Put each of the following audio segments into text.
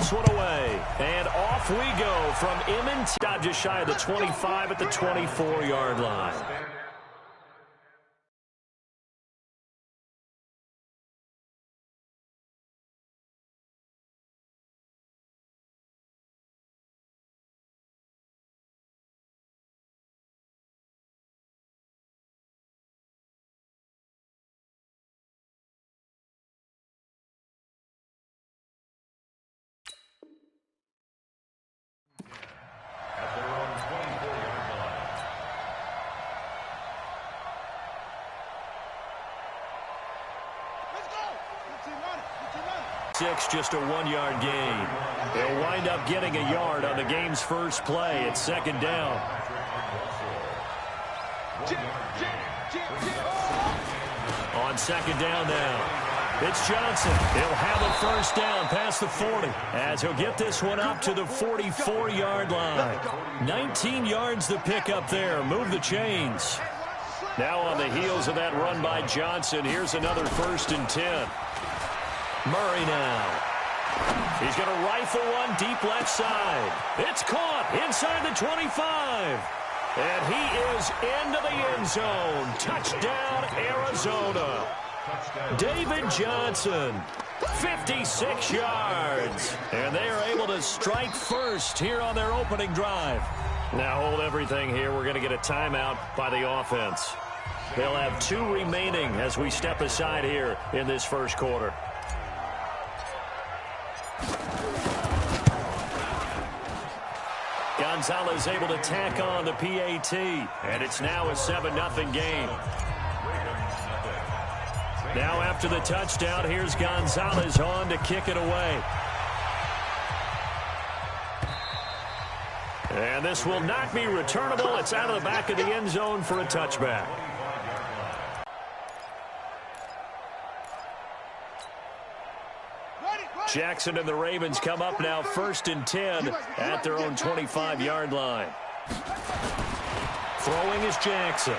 this one away. And off we go from Emmett, just shy of the 25 at the 24-yard line. Just a 1-yard gain. They'll wind up getting a yard on the game's first play. It's second down. On second down now, it's Johnson. He'll have a first down past the 40 as he'll get this one up to the 44-yard line. 19 yards to pick up there. Move the chains. Now on the heels of that run by Johnson, here's another 1st and 10. Murray now. He's going to rifle one deep left side. It's caught inside the 25. And he is into the end zone. Touchdown, Arizona. David Johnson, 56 yards. And they are able to strike first here on their opening drive. Now hold everything here. We're going to get a timeout by the offense. They'll have 2 remaining as we step aside here in this first quarter. Gonzalez able to tack on the PAT, and it's now a 7-0 game. Now after the touchdown, here's Gonzalez on to kick it away. And this will not be returnable. It's out of the back of the end zone for a touchback. Jackson and the Ravens come up now 1st and 10 at their own 25-yard line. Throwing is Jackson.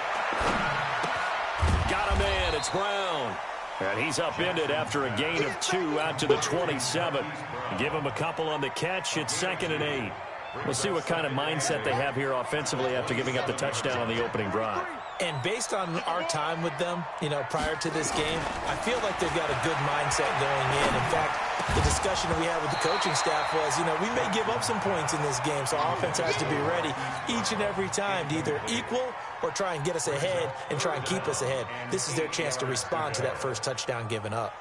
Got a man. It's Brown. And he's upended after a gain of 2 out to the 27. Give him a couple on the catch. It's 2nd and 8. We'll see what kind of mindset they have here offensively after giving up the touchdown on the opening drive. And based on our time with them, prior to this game, I feel like they've got a good mindset going in. In fact, the discussion that we had with the coaching staff was, we may give up some points in this game, so our offense has to be ready each and every time to either equal or try and get us ahead and try and keep us ahead. This is their chance to respond to that first touchdown given up.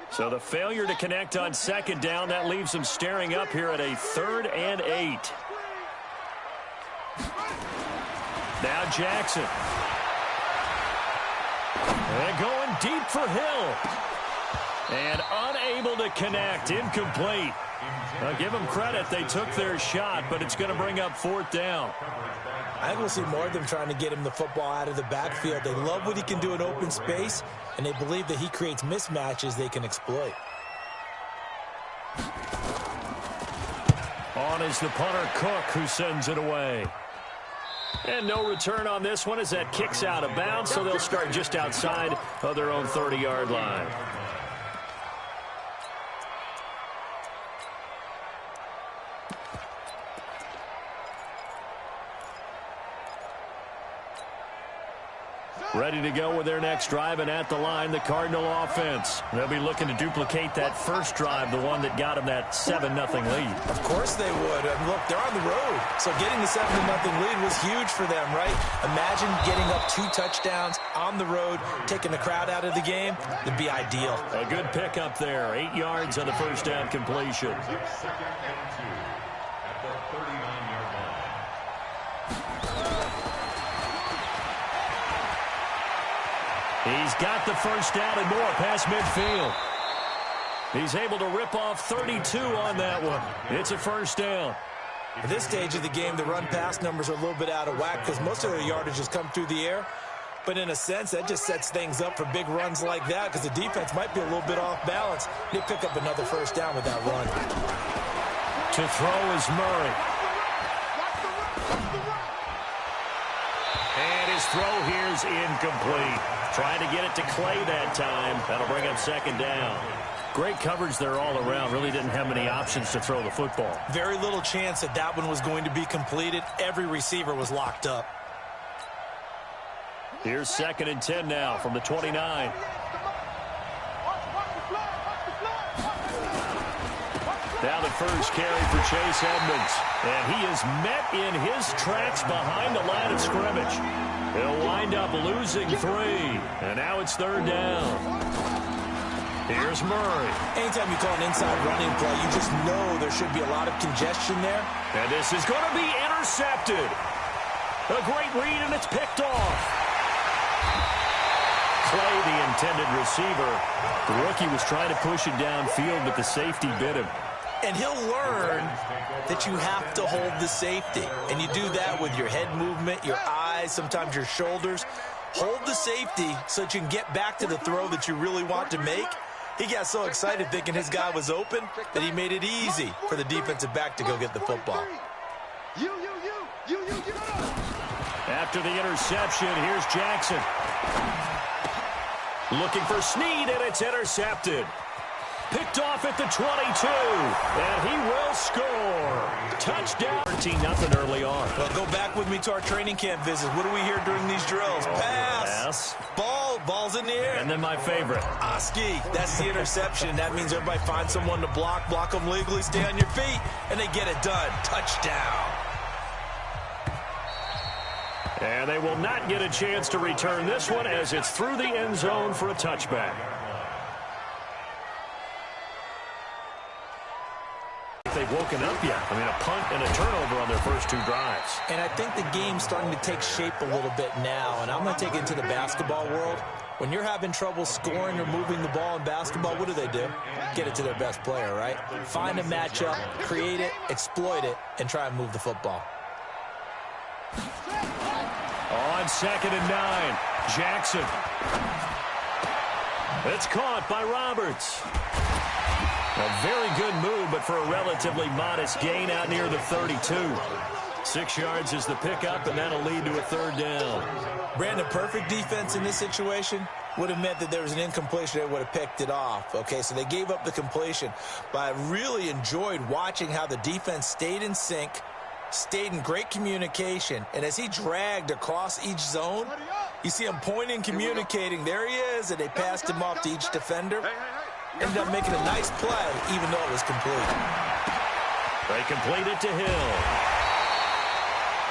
So the failure to connect on 2nd down, that leaves them staring up here at a 3rd and 8. Now Jackson. And going deep for Hill. And unable to connect. Incomplete. I'll give them credit. They took their shot, but it's going to bring up 4th down. I think we'll see more of them trying to get him the football out of the backfield. They love what he can do in open space, and they believe that he creates mismatches they can exploit. On is the punter, Cook, who sends it away. And no return on this one as that kicks out of bounds, so they'll start just outside of their own 30-yard line. Ready to go with their next drive, and at the line, the Cardinal offense. They'll be looking to duplicate that first drive, the one that got them that 7-0 lead. Of course they would. And look, they're on the road, so getting the 7-0 lead was huge for them, right? Imagine getting up 2 touchdowns on the road, taking the crowd out of the game. It'd be ideal. A good pickup there, 8 yards on the first down completion. He's got the first down and more past midfield. He's able to rip off 32 on that one. It's a first down. At this stage of the game, the run-pass numbers are a little bit out of whack because most of their yardage has come through the air. But in a sense, that just sets things up for big runs like that because the defense might be a little bit off balance. They pick up another first down with that run. To throw is Murray. And his throw here is incomplete. Trying to get it to Clay that time. That'll bring up second down. Great coverage there all around. Really didn't have many options to throw the football. Very little chance that that one was going to be completed. Every receiver was locked up. Here's 2nd and 10 now from the 29. Now the first carry for Chase Edmonds. And he is met in his tracks behind the line of scrimmage. He'll wind up losing 3. And now it's 3rd down. Here's Murray. Anytime you call an inside running play, you just know there should be a lot of congestion there. And this is going to be intercepted. A great read, and it's picked off. Clay, the intended receiver. The rookie was trying to push it downfield, but the safety bit him. And he'll learn that you have to hold the safety. And you do that with your head movement, your eyes, sometimes your shoulders. Hold the safety so that you can get back to the throw that you really want to make. He got so excited thinking his guy was open that he made it easy for the defensive back to go get the football. After the interception, here's Jackson. Looking for Snead, and it's intercepted. Picked off at the 22, and he will score. Touchdown. 13-0 early on. Well, go back with me to our training camp visits. What do we hear during these drills? Pass. Ball's in the air. And then my favorite. Oski. That's the interception. That means everybody finds someone to block them legally, stay on your feet, and they get it done. Touchdown. And they will not get a chance to return this one as it's through the end zone for a touchback. They've woken up yet. I mean, a punt and a turnover on their first 2 drives. And I think the game's starting to take shape a little bit now, and I'm going to take it into the basketball world. When you're having trouble scoring or moving the ball in basketball, what do? Get it to their best player, right? Find a matchup, create it, exploit it, and try and move the football. On 2nd and 9, Jackson. It's caught by Roberts. A very good move, but for a relatively modest gain out near the 32. 6 yards is the pickup, and that'll lead to a 3rd down. Brandon, perfect defense in this situation would have meant that there was an incompletion. They would have picked it off. Okay, so they gave up the completion. But I really enjoyed watching how the defense stayed in sync, stayed in great communication, and as he dragged across each zone, you see him pointing, communicating. There he is, and they passed him off to each defender. Ended up making a nice play, even though it was complete. They complete it to Hill.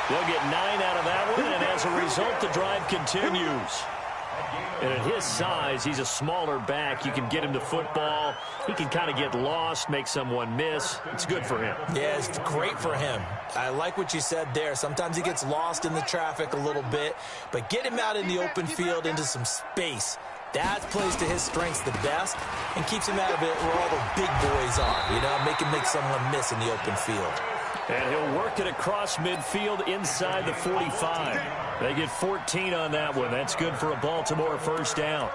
They'll get 9 out of that one, and as a result, the drive continues. And at his size, he's a smaller back. You can get him the football. He can kind of get lost, make someone miss. It's good for him. Yeah, it's great for him. I like what you said there. Sometimes he gets lost in the traffic a little bit, but get him out in the open field into some space. That plays to his strengths the best and keeps him out of it where all the big boys are, you know, make him make someone miss in the open field. And he'll work it across midfield inside the 45. They get 14 on that one. That's good for a Baltimore first down.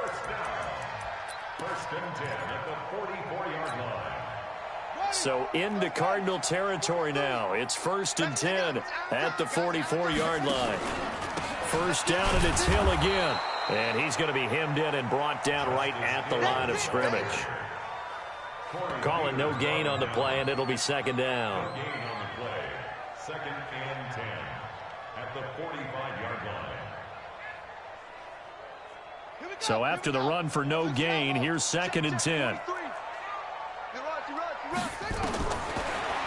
1st and 10 at the 44-yard line. So into Cardinal territory now. It's 1st and 10 at the 44-yard line. First down, and it's Hill again. And he's going to be hemmed in and brought down right at the line of scrimmage. Calling no gain on the play, and it'll be 2nd down. Gain on the play. 2nd and 10 at the 45-yard line. So after the run for no gain, here's 2nd and 10.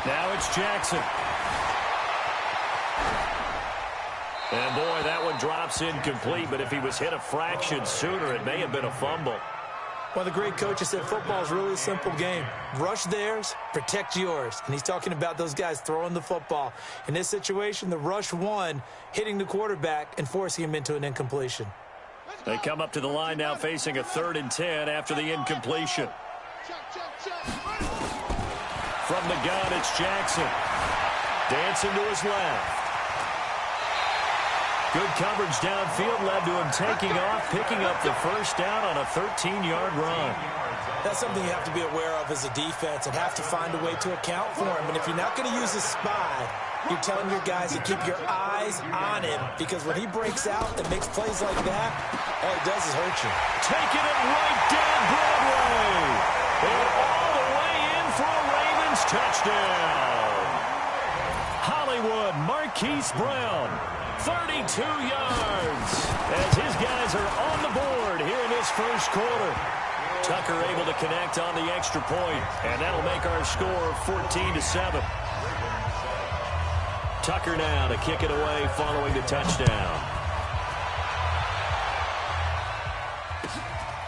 Now it's Jackson. And, boy, that one drops incomplete, but if he was hit a fraction sooner, it may have been a fumble. Well, the great coach has said football is really a simple game. Rush theirs, protect yours. And he's talking about those guys throwing the football. In this situation, the rush won, hitting the quarterback and forcing him into an incompletion. They come up to the line now facing a 3rd and 10 after the incompletion. From the gun, it's Jackson. Dancing to his left. Good coverage downfield led to him taking off, picking up the first down on a 13-yard run. That's something you have to be aware of as a defense and have to find a way to account for him. And if you're not going to use a spy, you're telling your guys to keep your eyes on him, because when he breaks out and makes plays like that, all he does is hurt you. Taking it right down Broadway. It touchdown. Hollywood Marquise Brown, 32 yards, as his guys are on the board here in this first quarter. Tucker able to connect on the extra point, and that'll make our score 14-7. Tucker now to kick it away following the touchdown.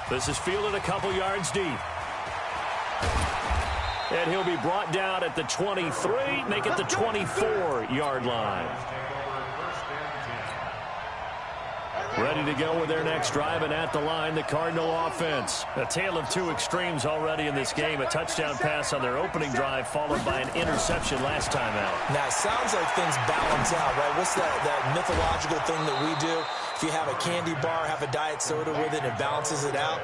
This is fielded a couple yards deep. And he'll be brought down at the 23, make it the 24-yard line. Ready to go with their next drive, and at the line, the Cardinal offense. A tale of two extremes already in this game. A touchdown pass on their opening drive, followed by an interception last time out. Now, it sounds like things balance out, right? What's that mythological thing that we do? If you have a candy bar, have a diet soda with it, it balances it out.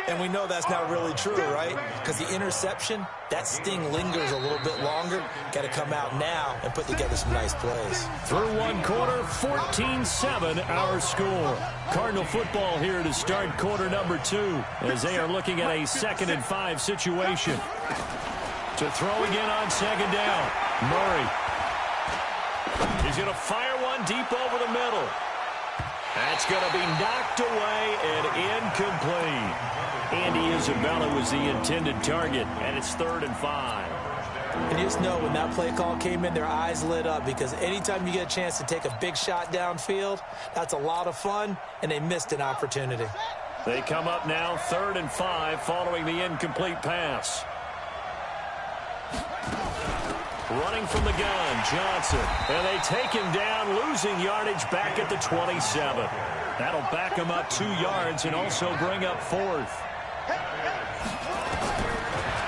And we know that's not really true, right? Because the interception, that sting lingers a little bit longer. Got to come out now and put together some nice plays. Through one quarter, 14-7 our score. Cardinal football here to start quarter number 2 as they are looking at a 2nd and 5 situation. To throw again on 2nd down. Murray. He's going to fire one deep over the middle. That's going to be knocked away and incomplete. Andy Isabella was the intended target, and it's 3rd and 5. And you just know when that play call came in, their eyes lit up, because anytime you get a chance to take a big shot downfield, that's a lot of fun, and they missed an opportunity. They come up now 3rd and 5 following the incomplete pass. Running from the gun, Johnson. And they take him down, losing yardage back at the 27. That'll back him up 2 yards and also bring up 4th.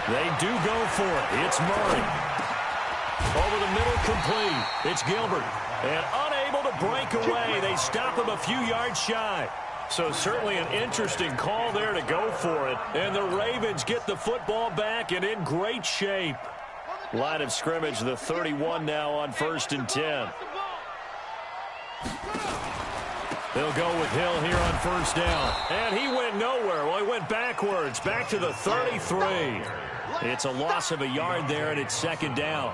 They do go for it. It's Murray. Over the middle, complete. It's Gilbert. And unable to break away. They stop him a few yards shy. So certainly an interesting call there to go for it. And the Ravens get the football back and in great shape. Line of scrimmage, the 31 now on 1st and 10. They'll go with Hill here on 1st down. And he went nowhere. Well, he went backwards, back to the 33. It's a loss of a yard there, and it's 2nd down.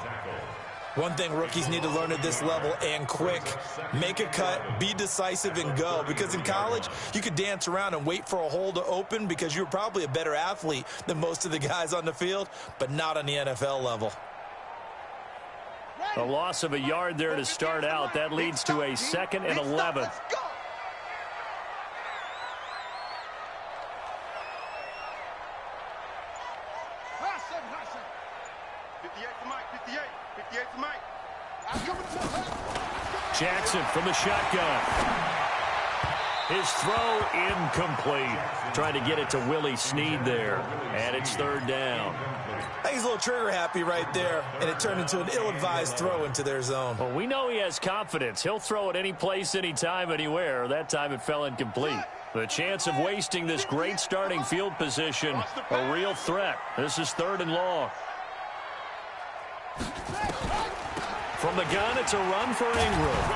One thing rookies need to learn at this level, and quick, make a cut, be decisive, and go. Because in college, you could dance around and wait for a hole to open because you're probably a better athlete than most of the guys on the field, but not on the NFL level. A loss of a yard there to start out. That leads to a 2nd and 11. Jackson from the shotgun. His throw incomplete. Trying to get it to Willie Snead there. And it's 3rd down. I think he's a little trigger happy right there, and it turned into an ill-advised throw into their zone. Well, we know he has confidence. He'll throw it any place, anytime, anywhere. That time it fell incomplete. The chance of wasting this great starting field position, a real threat. This is 3rd and long. From the gun, it's a run for Ingram.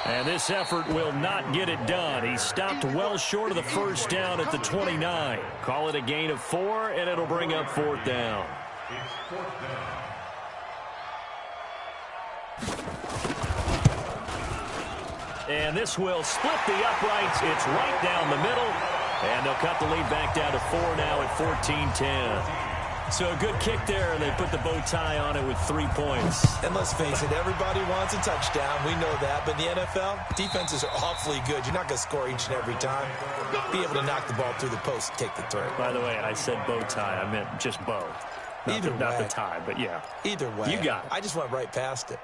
And this effort will not get it done. He stopped well short of the 1st down at the 29. Call it a gain of 4, and it'll bring up 4th down. And this will split the uprights. It's right down the middle. And they'll cut the lead back down to 4 now at 14-10. So a good kick there, and they put the bow tie on it with 3 points. And let's face it, everybody wants a touchdown. We know that. But in the NFL, defenses are awfully good. You're not going to score each and every time. Be able to knock the ball through the post and take the throw. By the way, I said bow tie. I meant just bow. Not the tie, but yeah. Either way. You got it. I just went right past it.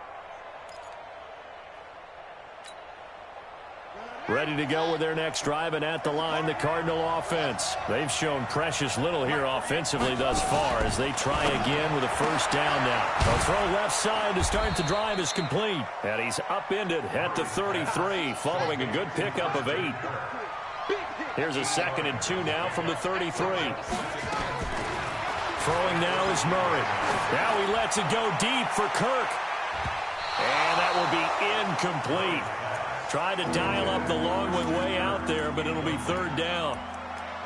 Ready to go with their next drive, and at the line, the Cardinal offense. They've shown precious little here offensively thus far as they try again with a 1st down now. A throw left side to start the drive is complete. And he's upended at the 33 following a good pickup of 8. Here's a 2nd and 2 now from the 33. Throwing now is Murray. Now he lets it go deep for Kirk. And that will be incomplete. Tried to dial up the long one way out there, but it'll be 3rd down.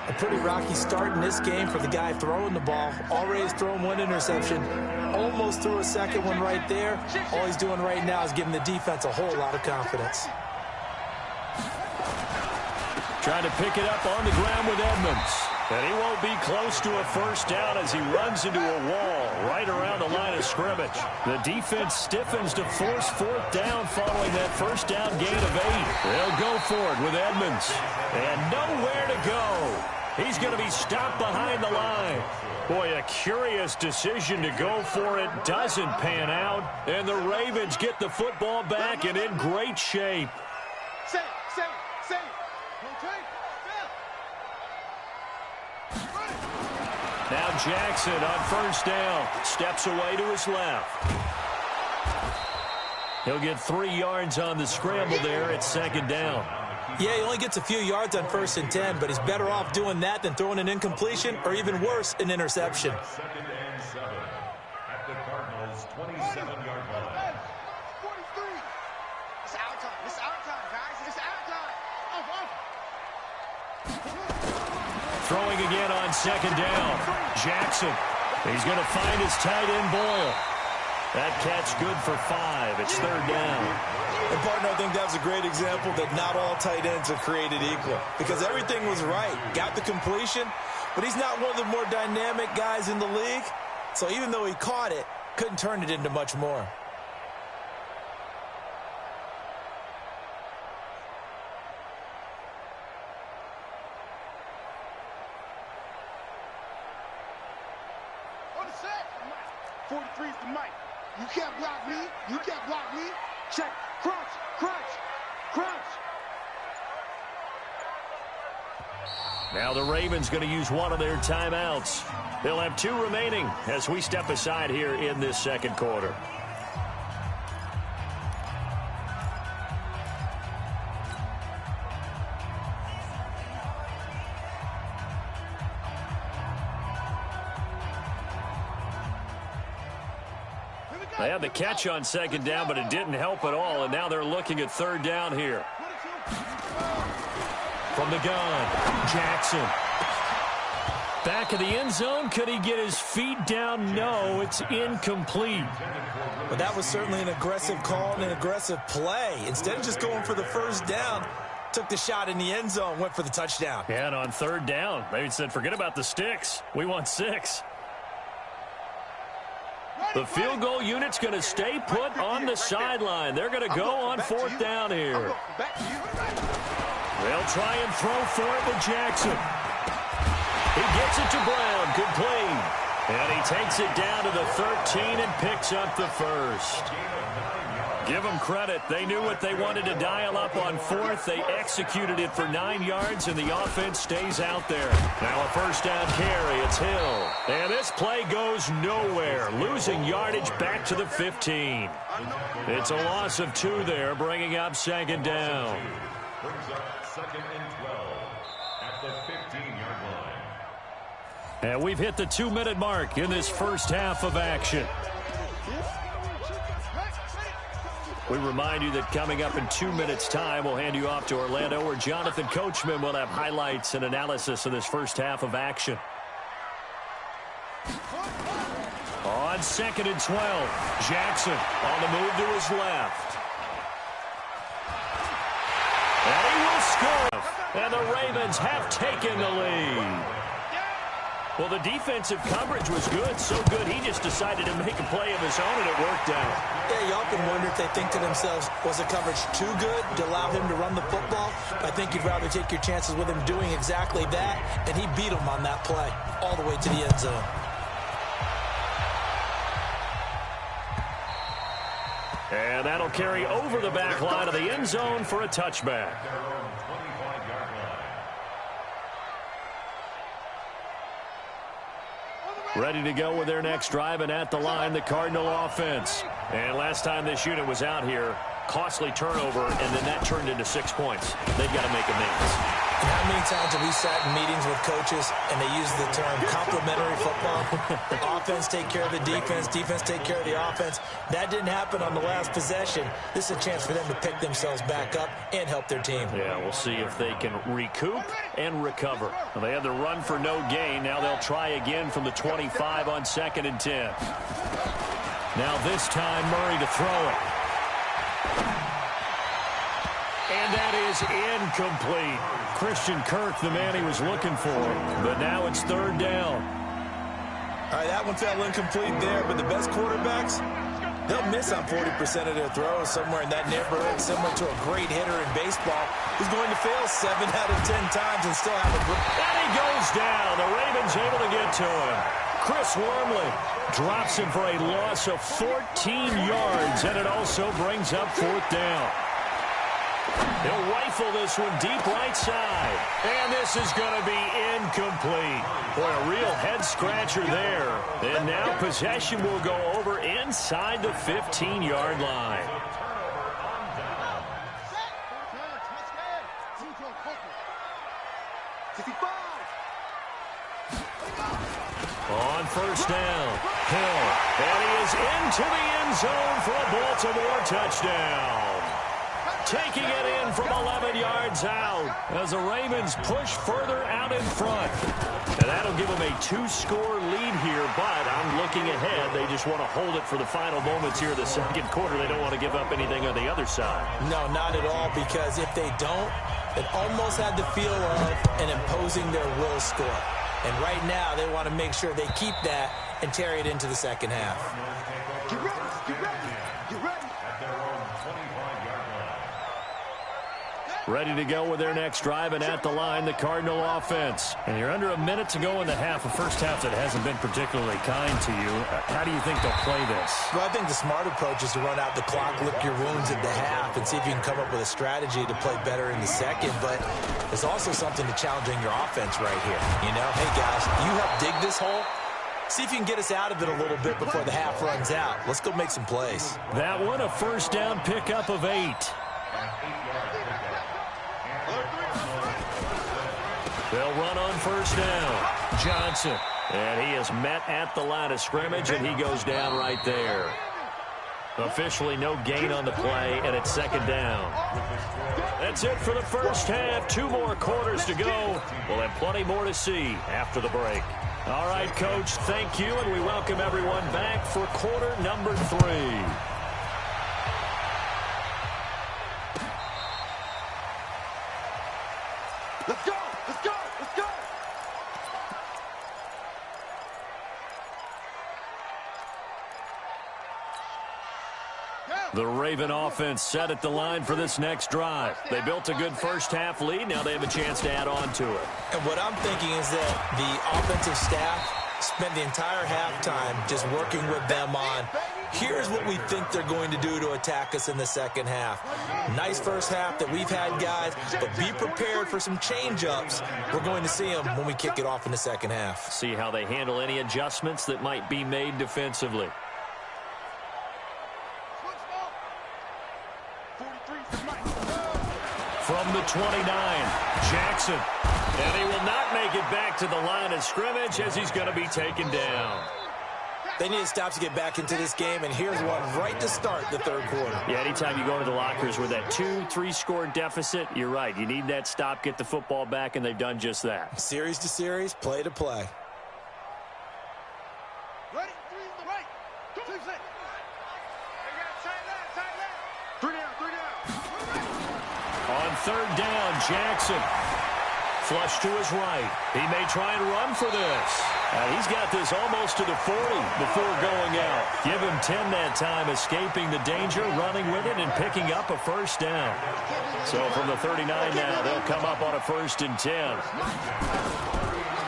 A pretty rocky start in this game for the guy throwing the ball. Already has thrown one interception. Almost threw a second one right there. All he's doing right now is giving the defense a whole lot of confidence. Trying to pick it up on the ground with Edmonds. And he won't be close to a first down as he runs into a wall right around the line of scrimmage. The defense stiffens to force fourth down following that first down gain of 8. They'll go for it with Edmonds. And nowhere to go. He's going to be stopped behind the line. Boy, a curious decision to go for it. Doesn't pan out. And the Ravens get the football back and in great shape. Now Jackson on first down. Steps away to his left. He'll get 3 yards on the scramble there at second down. Yeah, he only gets a few yards on 1st and 10, but he's better off doing that than throwing an incompletion or even worse, an interception. 2nd and 7 at the Cardinals' 27-yard line. 43. It's our time. It's our time, guys. It's our time. Throwing again on second down. Jackson. He's going to find his tight end Boyle. That catch good for 5. It's 3rd down. And, partner, I think that's a great example that not all tight ends are created equal. Because everything was right. Got the completion, but he's not one of the more dynamic guys in the league. So even though he caught it, couldn't turn it into much more. On the set. 43's the mic. You can't block me. You can't block me. Check. Crunch. Crunch. Crunch. Now the Ravens going to use one of their timeouts. They'll have 2 remaining as we step aside here in this second quarter. They had the catch on second down, but it didn't help at all, and now they're looking at 3rd down here. From the gun, Jackson. Back of the end zone. Could he get his feet down? No, it's incomplete. But that was certainly an aggressive call and an aggressive play. Instead of just going for the first down, took the shot in the end zone, went for the touchdown. Yeah, and on 3rd down, they said, forget about the sticks. We want 6. The field goal unit's going to stay put on the sideline. They're going to go on 4th down here. They'll try and throw for it with Jackson. He gets it to Brown, complete. And he takes it down to the 13 and picks up the first. Give them credit. They knew what they wanted to dial up on 4th. They executed it for 9 yards, and the offense stays out there. Now a first down carry. It's Hill. And this play goes nowhere. Losing yardage back to the 15. It's a loss of 2 there, bringing up 2nd down. Brings up 2nd and 12 at the 15-yard line. And we've hit the 2-minute mark in this first half of action. We remind you that coming up in 2 minutes' time, we'll hand you off to Orlando, where Jonathan Coachman will have highlights and analysis of this first half of action. On 2nd and 12, Jackson on the move to his left. And he will score. And the Ravens have taken the lead. Well, the defensive coverage was good, so good he just decided to make a play of his own, and it worked out. Yeah, you often wonder if they think to themselves, was the coverage too good to allow him to run the football? I think you'd rather take your chances with him doing exactly that, and he beat him on that play all the way to the end zone. And that'll carry over the back line of the end zone for a touchback. Ready to go with their next drive, and at the line, the Cardinal offense. And last time this unit was out here, costly turnover, and then that turned into 6 points. They've got to make amends. And how many times have we sat in meetings with coaches and they use the term complementary football? Offense take care of the defense, defense take care of the offense. That didn't happen on the last possession. This is a chance for them to pick themselves back up and help their team. Yeah, we'll see if they can recoup and recover. Well, they had the run for no gain. Now they'll try again from the 25 on 2nd and 10. Now this time Murray to throw it. And that is incomplete. Christian Kirk, the man he was looking for. But now it's 3rd down. All right, that one fell incomplete there, but the best quarterbacks, they'll miss on 40% of their throws, somewhere in that neighborhood, similar to a great hitter in baseball who's going to fail 7 out of 10 times and still have a good... And he goes down. The Ravens able to get to him. Chris Wormley drops him for a loss of 14 yards, and it also brings up 4th down. He'll rifle this one deep right side. And this is going to be incomplete. Boy, a real head-scratcher there. And now possession will go over inside the 15-yard line. On 1st down, Hill. And he is into the end zone for a Baltimore touchdown. Taking it in from 11 yards out as the Ravens push further out in front. And that'll give them a 2-score lead here, but I'm looking ahead. They just want to hold it for the final moments here in the 2nd quarter. They don't want to give up anything on the other side. No, not at all, because if they don't, it almost had the feel of an imposing their will score. And right now, they want to make sure they keep that and carry it into the 2nd half. Get ready, get ready, get ready. Ready to go with their next drive, and at the line, the Cardinal offense. And you're under a minute to go in the half, a first half that hasn't been particularly kind to you. How do you think they'll play this? Well, I think the smart approach is to run out the clock, lick your wounds at the half, and see if you can come up with a strategy to play better in the 2nd. But there's also something to challenging your offense right here. You know, hey, guys, you help dig this hole. See if you can get us out of it a little bit before the half runs out. Let's go make some plays. That one, a 1st down pickup of 8. They'll run on 1st down. Johnson. And he is met at the line of scrimmage, and he goes down right there. Officially no gain on the play, and it's 2nd down. That's it for the first half. 2 more quarters to go. We'll have plenty more to see after the break. All right, Coach, thank you, and we welcome everyone back for quarter number 3. Let's go, let's go, let's go. The Raven offense set at the line for this next drive. They built a good first half lead. Now they have a chance to add on to it. And what I'm thinking is that the offensive staff spent the entire halftime just working with them on, here's what we think they're going to do to attack us in the 2nd half. Nice first half that we've had, guys, but be prepared for some change-ups. We're going to see them when we kick it off in the 2nd half. See how they handle any adjustments that might be made defensively. From the 29, Jackson. And he will not make it back to the line of scrimmage as he's going to be taken down. They need to stop to get back into this game, and here's one right to start the 3rd quarter. Yeah, anytime you go to the lockers with that 2-3-score deficit, you're right. You need that stop, get the football back, and they've done just that. Series to series, play to play. Ready? 3 to the right. 2 6. They got tight left. 3 down, 3 down. On 3rd down, Jackson. Flush to his right. He may try and run for this. He's got this almost to the 40 before going out. Give him 10 that time, escaping the danger, running with it, and picking up a 1st down. So from the 39 now, they'll come up on a 1st and 10.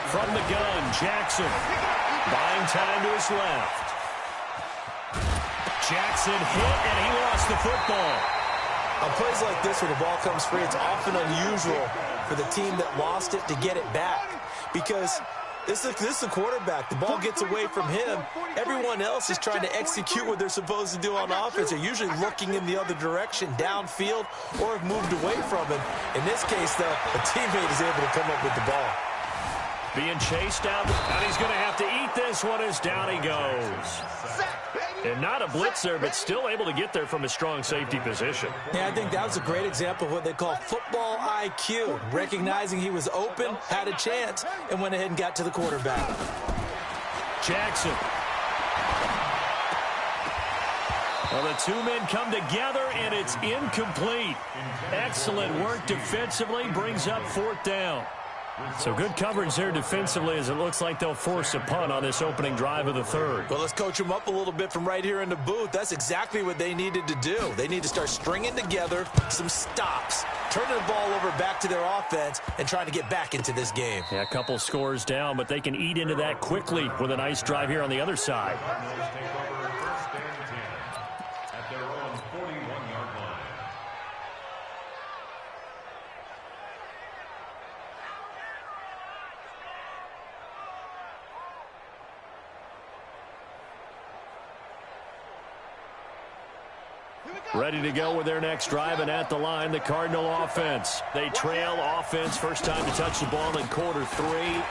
From the gun, Jackson. Buying time to his left. Jackson hit, and he lost the football. On plays like this where the ball comes free, it's often unusual for the team that lost it to get it back, because This is the quarterback. The ball gets away from him. Everyone else is trying to execute what they're supposed to do on offense. They're usually looking in the other direction, downfield, or have moved away from him. In this case, though, a teammate is able to come up with the ball. Being chased out, and he's going to have to eat this one as down he goes. And not a blitzer, but still able to get there from a strong safety position. Yeah, I think that was a great example of what they call football IQ. Recognizing he was open, had a chance, and went ahead and got to the quarterback. Jackson. Well, the two men come together, and it's incomplete. Excellent work defensively, brings up 4th down. So good coverage there defensively as it looks like they'll force a punt on this opening drive of the 3rd. Well, let's coach them up a little bit from right here in the booth. That's exactly what they needed to do. They need to start stringing together some stops, turning the ball over back to their offense, and trying to get back into this game. Yeah, a couple scores down, but they can eat into that quickly with a nice drive here on the other side. At their own 41-yard line. Ready to go with their next drive, and at the line, the Cardinal offense. They trail offense, first time to touch the ball in quarter 3,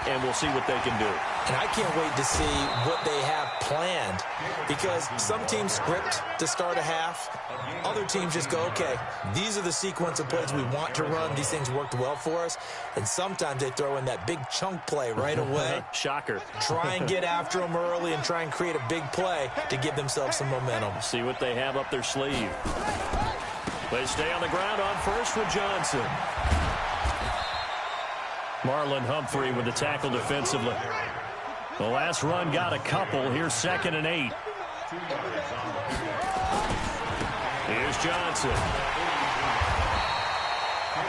and we'll see what they can do. And I can't wait to see what they have planned, because some teams script to start a half. Other teams just go, okay, these are the sequence of plays we want to run. These things worked well for us. And sometimes they throw in that big chunk play right away. Shocker. Try and get after them early and try and create a big play to give themselves some momentum. See what they have up their sleeve. They stay on the ground on first with Johnson. Marlon Humphrey with the tackle defensively. The last run got a couple. Here's 2nd and 8. Here's Johnson.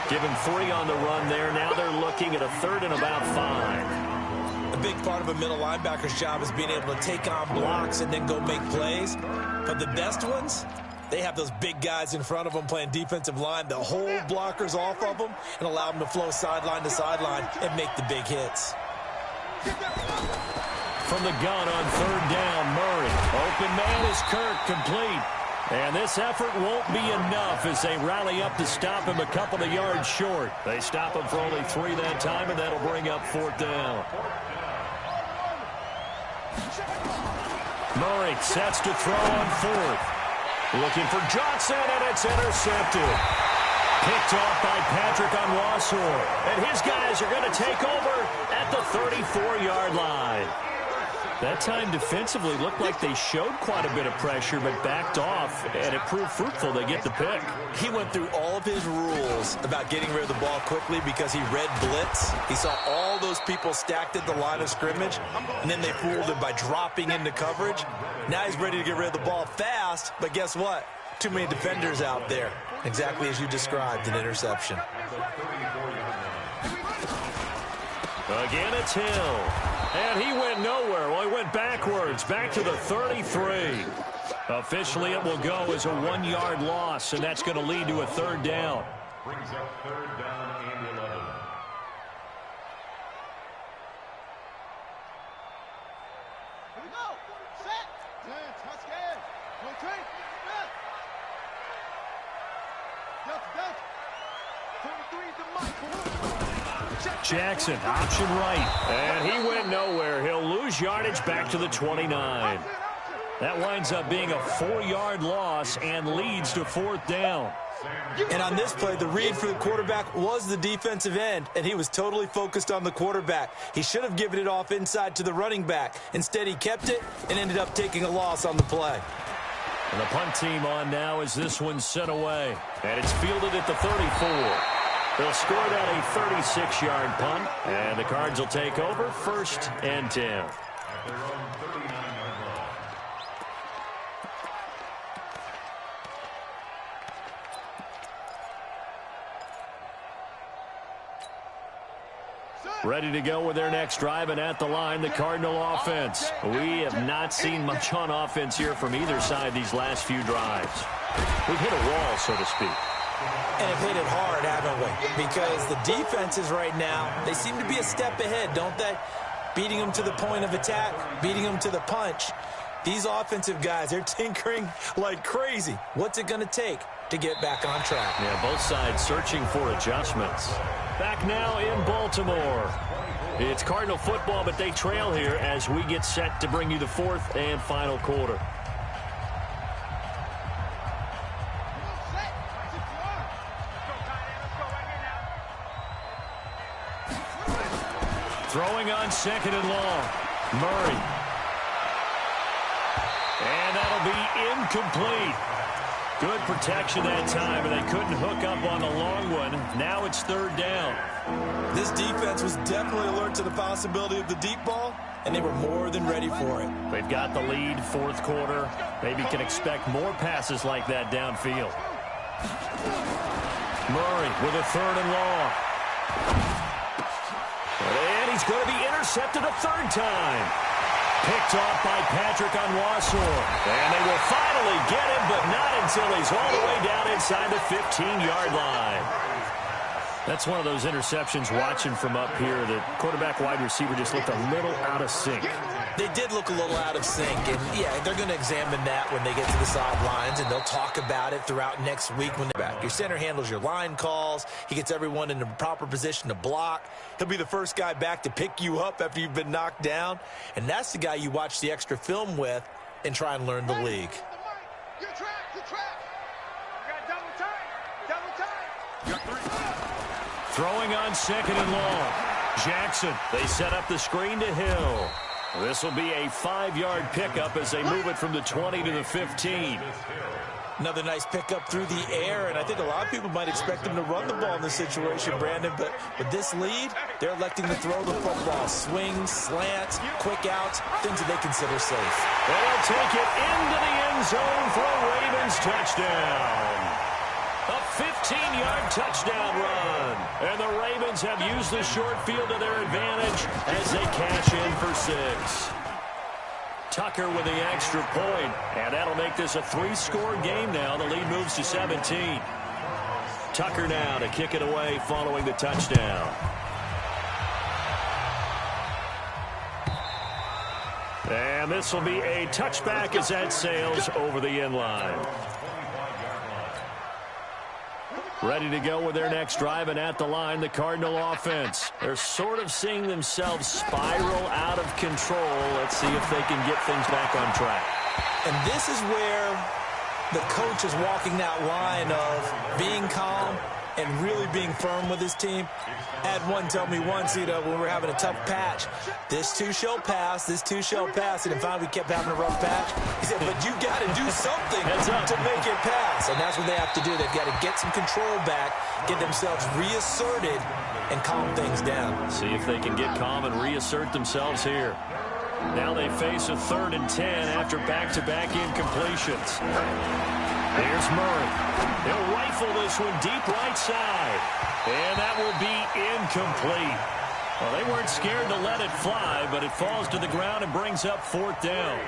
Give him 3 on the run there. Now they're looking at a 3rd and about 5. A big part of a middle linebacker's job is being able to take on blocks and then go make plays. But the best ones, they have those big guys in front of them playing defensive line that hold blockers off of them and allow them to flow sideline to sideline and make the big hits. From the gun on 3rd down, Murray. Open man is Kirk, complete. And this effort won't be enough as they rally up to stop him a couple of yards short. They stop him for only 3 that time, and that'll bring up 4th down. Murray sets to throw on 4th. Looking for Johnson, and it's intercepted. Picked off by Patrick on Wassor. And his guys are going to take over at the 34-yard line. That time defensively looked like they showed quite a bit of pressure but backed off, and it proved fruitful. They get the pick. He went through all of his rules about getting rid of the ball quickly because he read blitz. He saw all those people stacked at the line of scrimmage, and then they fooled him by dropping into coverage. Now he's ready to get rid of the ball fast, but guess what? Too many defenders out there. Exactly as you described, an interception. Again, it's Hill. And he went nowhere. Well, he went backwards, back to the 33. Officially, it will go as a 1-yard loss, and that's going to lead to a 3rd down. Brings up 3rd down and 11. Here we go. Set. Touchdown. Rotate. Delta. 23 is the mic. Jackson, option right. And he went nowhere. He'll lose yardage back to the 29. That winds up being a 4-yard loss and leads to 4th down. And on this play, the read for the quarterback was the defensive end, and he was totally focused on the quarterback. He should have given it off inside to the running back. Instead, he kept it and ended up taking a loss on the play. And the punt team on now as this one's sent away. And it's fielded at the 34. They'll score that a 36-yard punt, and the Cards will take over 1st and 10. At their own 39-yard line. Ready to go with their next drive, and at the line, the Cardinal offense. We have not seen much on offense here from either side these last few drives. We've hit a wall, so to speak. And have hit it hard, haven't we? Because the defenses right now, they seem to be a step ahead, don't they? beating them to the point of attack, beating them to the punch. These offensive guys, they're tinkering like crazy. What's it going to take to get back on track? Yeah, both sides searching for adjustments. Back now in Baltimore. It's Cardinal football, but they trail here as we get set to bring you the fourth and final quarter. Throwing on second and long. Murray. And that'll be incomplete. Good protection that time, and they couldn't hook up on the long one. Now it's third down. This defense was definitely alert to the possibility of the deep ball, and they were more than ready for it. They've got the lead, fourth quarter. Maybe can expect more passes like that downfield. Murray with a third and long. And he's going to be intercepted a third time. Picked off by Patrick on Wassor. And they will finally get him, but not until he's all the way down inside the 15-yard line. That's one of those interceptions watching from up here. The quarterback wide receiver just looked a little out of sync. They did look a little out of sync, and yeah, they're going to examine that when they get to the sidelines, and they'll talk about it throughout next week when they're back. Your center handles your line calls. He gets everyone in the proper position to block. He'll be the first guy back to pick you up after you've been knocked down, and that's the guy you watch the extra film with and try and learn the league. Good trap, good trap. You got double time. You got three. Throwing on second and long. Jackson, they set up the screen to Hill. This will be a 5-yard pickup as they move it from the 20 to the 15. Another nice pickup through the air, and I think a lot of people might expect them to run the ball in this situation, Brandon, but with this lead, they're electing to throw the football. Swings, slants, quick outs, things that they consider safe. They'll take it into the end zone for a Ravens touchdown. A 15-yard touchdown run. And the Ravens have used the short field to their advantage as they cash in for 6. Tucker with the extra point, and that'll make this a 3-score game now. The lead moves to 17. Tucker now to kick it away following the touchdown. And this will be a touchback as that sails over the end line. Ready to go with their next drive, and at the line, the Cardinal offense. They're sort of seeing themselves spiral out of control. Let's see if they can get things back on track. And this is where the coach is walking that line of being calm and really being firm with his team. I had one tell me once, when we were having a tough patch, this too shall pass, this too shall pass. And finally we kept having a rough patch. He said, but you got to do something to make it pass. And that's what they have to do. They've got to get some control back, get themselves reasserted, and calm things down. See if they can get calm and reassert themselves here. Now they face a 3rd and 10 after back-to-back incompletions. Here's Murray. He'll rifle this one deep right side. And that will be incomplete. Well, they weren't scared to let it fly, but it falls to the ground and brings up 4th down.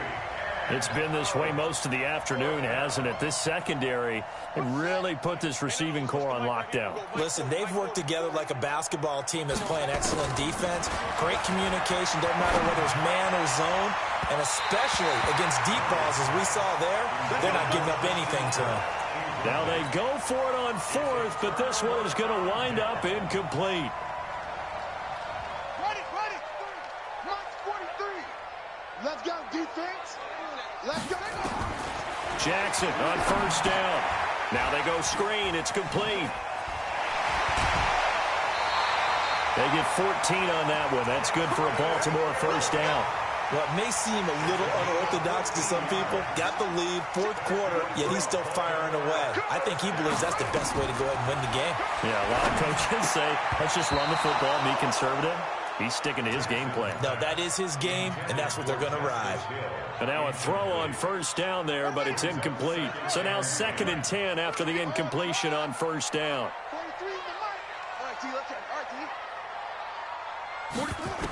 It's been this way most of the afternoon, hasn't it? This secondary, they really put this receiving core on lockdown. Listen, they've worked together like a basketball team that's playing excellent defense. Great communication, doesn't matter whether it's man or zone. And especially against deep balls, as we saw there, they're not giving up anything to them. Now they go for it on 4th, but this one is going to wind up incomplete. Ready. March 43. Let's go, defense. Let's go. Jackson on 1st down. Now they go screen. It's complete. They get 14 on that one. That's good for a Baltimore 1st down. Well, it may seem a little unorthodox to some people. Got the lead, 4th quarter, yet he's still firing away. I think he believes that's the best way to go ahead and win the game. Yeah, a lot of coaches say, let's just run the football and be conservative. He's sticking to his game plan. No, that is his game, and that's what they're going to ride. And now a throw on 1st down there, but it's incomplete. So now 2nd and 10 after the incompletion on 1st down. 43 in the mic. All right, T, let's go. All right, T. 44.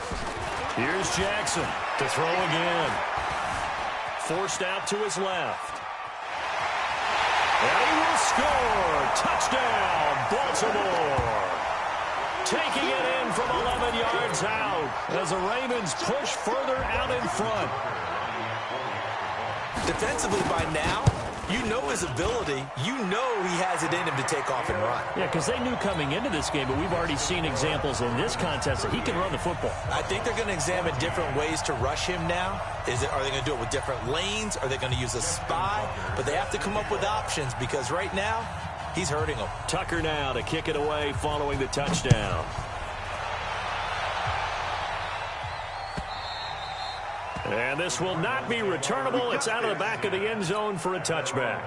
Here's Jackson to throw again. Forced out to his left. And he will score. Touchdown, Baltimore. taking it in from 11 yards out as the Ravens push further out in front. Defensively by now, you know his ability. You know he has it in him to take off and run. Yeah, because they knew coming into this game, but we've already seen examples in this contest that he can run the football. I think they're going to examine different ways to rush him now. Are they going to do it with different lanes? Are they going to use a spy? But they have to come up with options because right now, he's hurting them. Tucker now to kick it away following the touchdown. And this will not be returnable. It's out of the back of the end zone for a touchback.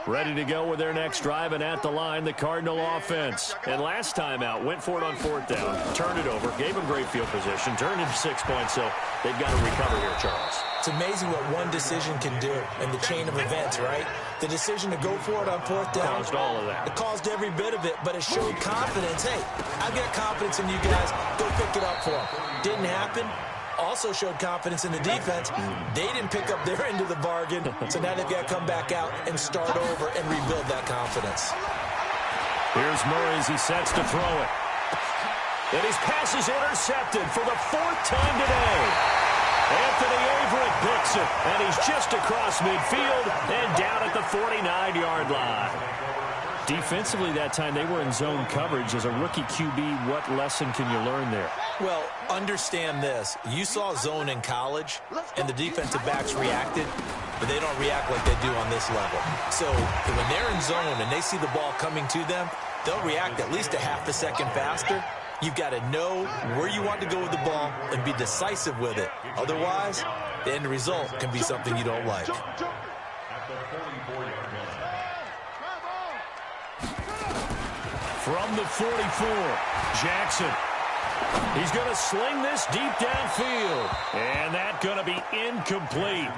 Ready to go with their next drive, and at the line, the Cardinal offense. And last time out, went for it on 4th down, turned it over, gave them great field position, turned into 6 points, so they've got to recover here, Charles. It's amazing what one decision can do in the chain of events, right? The decision to go for it on 4th down. Caused all of that. It caused every bit of it, but it showed confidence. Hey, I've got confidence in you guys. Go pick it up for them. Didn't happen. Also showed confidence in the defense. They didn't pick up their end of the bargain, so now they've got to come back out and start over and rebuild that confidence. Here's Murray as he sets to throw it. And his pass is intercepted for the 4th time today. Anthony Averett picks it, and he's just across midfield and down at the 49-yard line. Defensively that time, they were in zone coverage. As a rookie QB, what lesson can you learn there? Well, understand this. You saw zone in college, and the defensive backs reacted, but they don't react like they do on this level. So when they're in zone and they see the ball coming to them, they'll react at least a half a second faster. You've got to know where you want to go with the ball and be decisive with it. Otherwise, the end result can be something you don't like. From the 44, Jackson. He's going to sling this deep downfield. And that's going to be incomplete.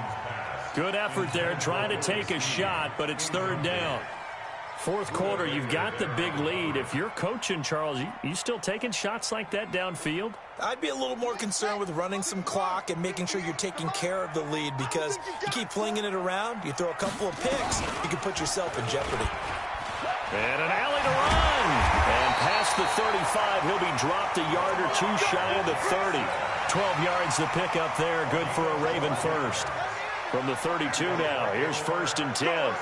Good effort there trying to take a shot, but it's 3rd down. 4th quarter, you've got the big lead. If you're coaching, Charles, you still taking shots like that downfield? I'd be a little more concerned with running some clock and making sure you're taking care of the lead because you keep flinging it around, you throw a couple of picks, you can put yourself in jeopardy. And an alley to run. And past the 35, he'll be dropped a yard or two shy of the 30. 12 yards to pick up there. Good for a Raven first. From the 32 now, here's 1st and 10.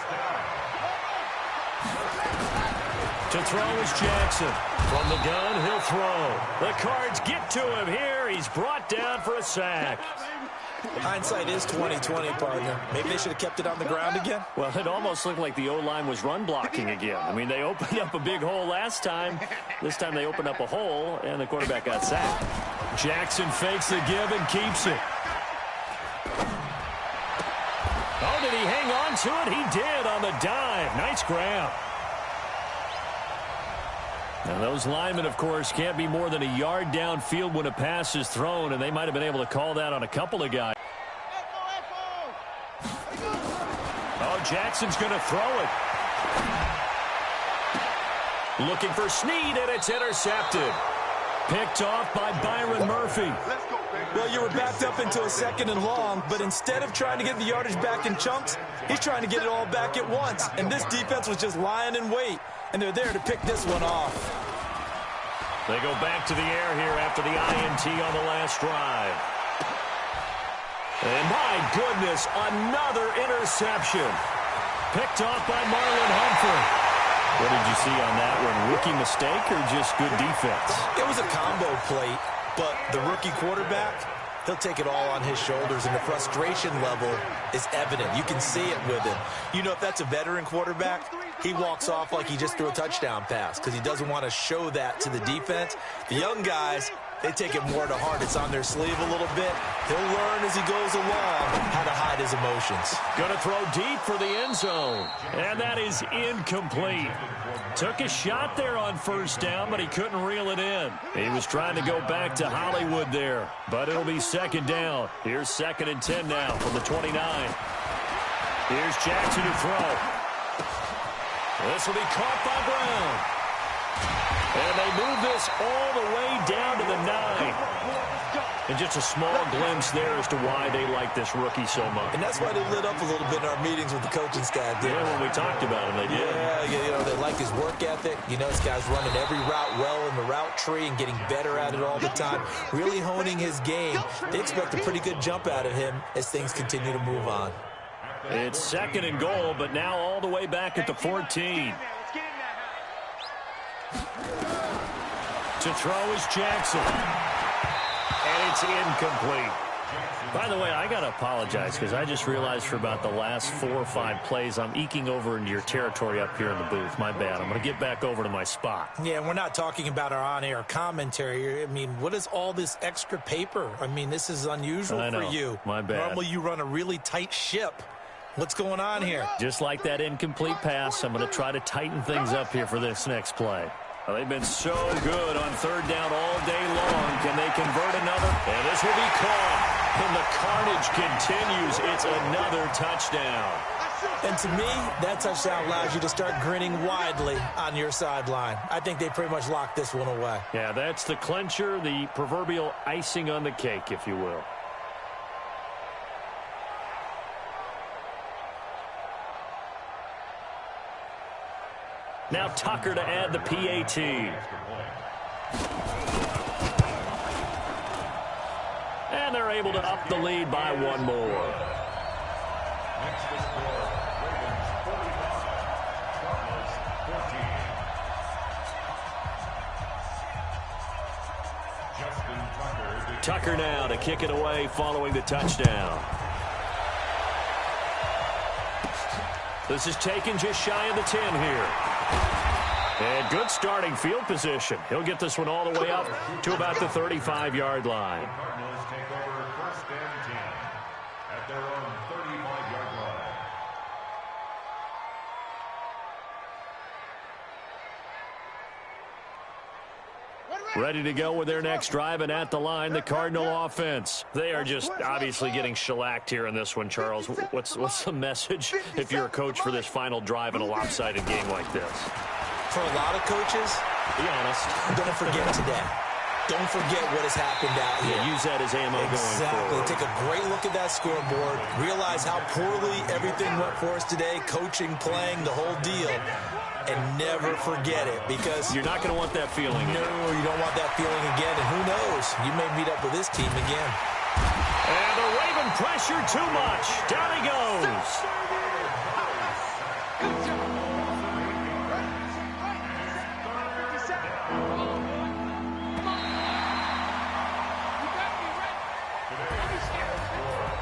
To throw is Jackson. From the gun, he'll throw. The Cards get to him here. He's brought down for a sack. Hindsight is 20/20, partner. Maybe they should have kept it on the ground again. Well, it almost looked like the O-line was run blocking again. I mean, they opened up a big hole last time. This time they opened up a hole, and the quarterback got sacked. Jackson fakes the give and keeps it. Oh, did he hang on to it? He did on the dive. Nice grab. Now, those linemen, of course, can't be more than a yard downfield when a pass is thrown, and they might have been able to call that on a couple of guys. Oh, Jackson's going to throw it. Looking for Snead, and it's intercepted. Picked off by Byron Murphy. Well, you were backed up into a 2nd and long, but instead of trying to get the yardage back in chunks, he's trying to get it all back at once. And this defense was just lying in wait, and they're there to pick this one off. They go back to the air here after the INT on the last drive. And my goodness, another interception. Picked off by Marlon Humphrey. What did you see on that one? Rookie mistake or just good defense? It was a combo plate, but the rookie quarterback, he'll take it all on his shoulders, and the frustration level is evident. You can see it with him. You know, if that's a veteran quarterback, he walks off like he just threw a touchdown pass because he doesn't want to show that to the defense. The young guys, they take it more to heart. It's on their sleeve a little bit. He'll learn as he goes along how to hide his emotions. Going to throw deep for the end zone. And that is incomplete. Took a shot there on 1st down, but he couldn't reel it in. He was trying to go back to Hollywood there, but it'll be 2nd down. Here's 2nd and 10 now from the 29. Here's Jackson to throw. This will be caught by Brown. And they move this all the way down to the 9. And just a small glimpse there as to why they like this rookie so much. And that's why they lit up a little bit in our meetings with the coaching staff. Yeah, when we talked about him, they did. Yeah, they like his work ethic. This guy's running every route well in the route tree and getting better at it all the time, really honing his game. They expect a pretty good jump out of him as things continue to move on. It's 2nd and goal, but now all the way back at the 14. To throw is Jackson. And it's incomplete. By the way, I got to apologize because I just realized for about the last 4 or 5 plays, I'm eking over into your territory up here in the booth. My bad. I'm going to get back over to my spot. Yeah, we're not talking about our on-air commentary. I mean, what is all this extra paper? I mean, this is unusual for you. My bad. Normally you run a really tight ship. What's going on here? Just like that incomplete pass, I'm going to try to tighten things up here for this next play. Well, they've been so good on 3rd down all day long. Can they convert another? And this will be caught. And the carnage continues. It's another touchdown. And to me, that touchdown allows you to start grinning widely on your sideline. I think they pretty much locked this one away. Yeah, that's the clincher, the proverbial icing on the cake, if you will. Now Tucker to add the PAT. And they're able to up the lead by 1 more. Next to score, Ravens 45, Cardinals 14. Justin Tucker. Tucker now to kick it away following the touchdown. This is taken just shy of the 10 here. And good starting field position. He'll get this one all the way up to about the 35-yard line. The Cardinals take over 1st and 10 at their own 35-yard line. Ready to go with their next drive, and at the line, the Cardinal offense. They are just obviously getting shellacked here in this one, Charles. What's the message if you're a coach for this final drive in a lopsided game like this? For a lot of coaches, be honest, don't forget today. Don't forget what has happened out here. Yeah, use that as ammo going forward. Take a great look at that scoreboard. Realize how poorly everything went for us today, coaching, playing, the whole deal. And never forget it, because you're not going to want that feeling. No, you don't want that feeling again. And who knows? You may meet up with this team again. And the Raven pressure too much. Down he goes.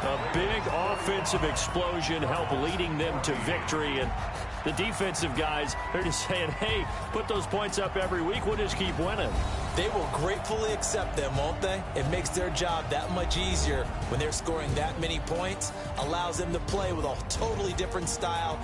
A big offensive explosion helped leading them to victory, and the defensive guys, they're just saying, hey, put those points up every week, we'll just keep winning. They will gratefully accept them, won't they? It makes their job that much easier when they're scoring that many points, allows them to play with a totally different style,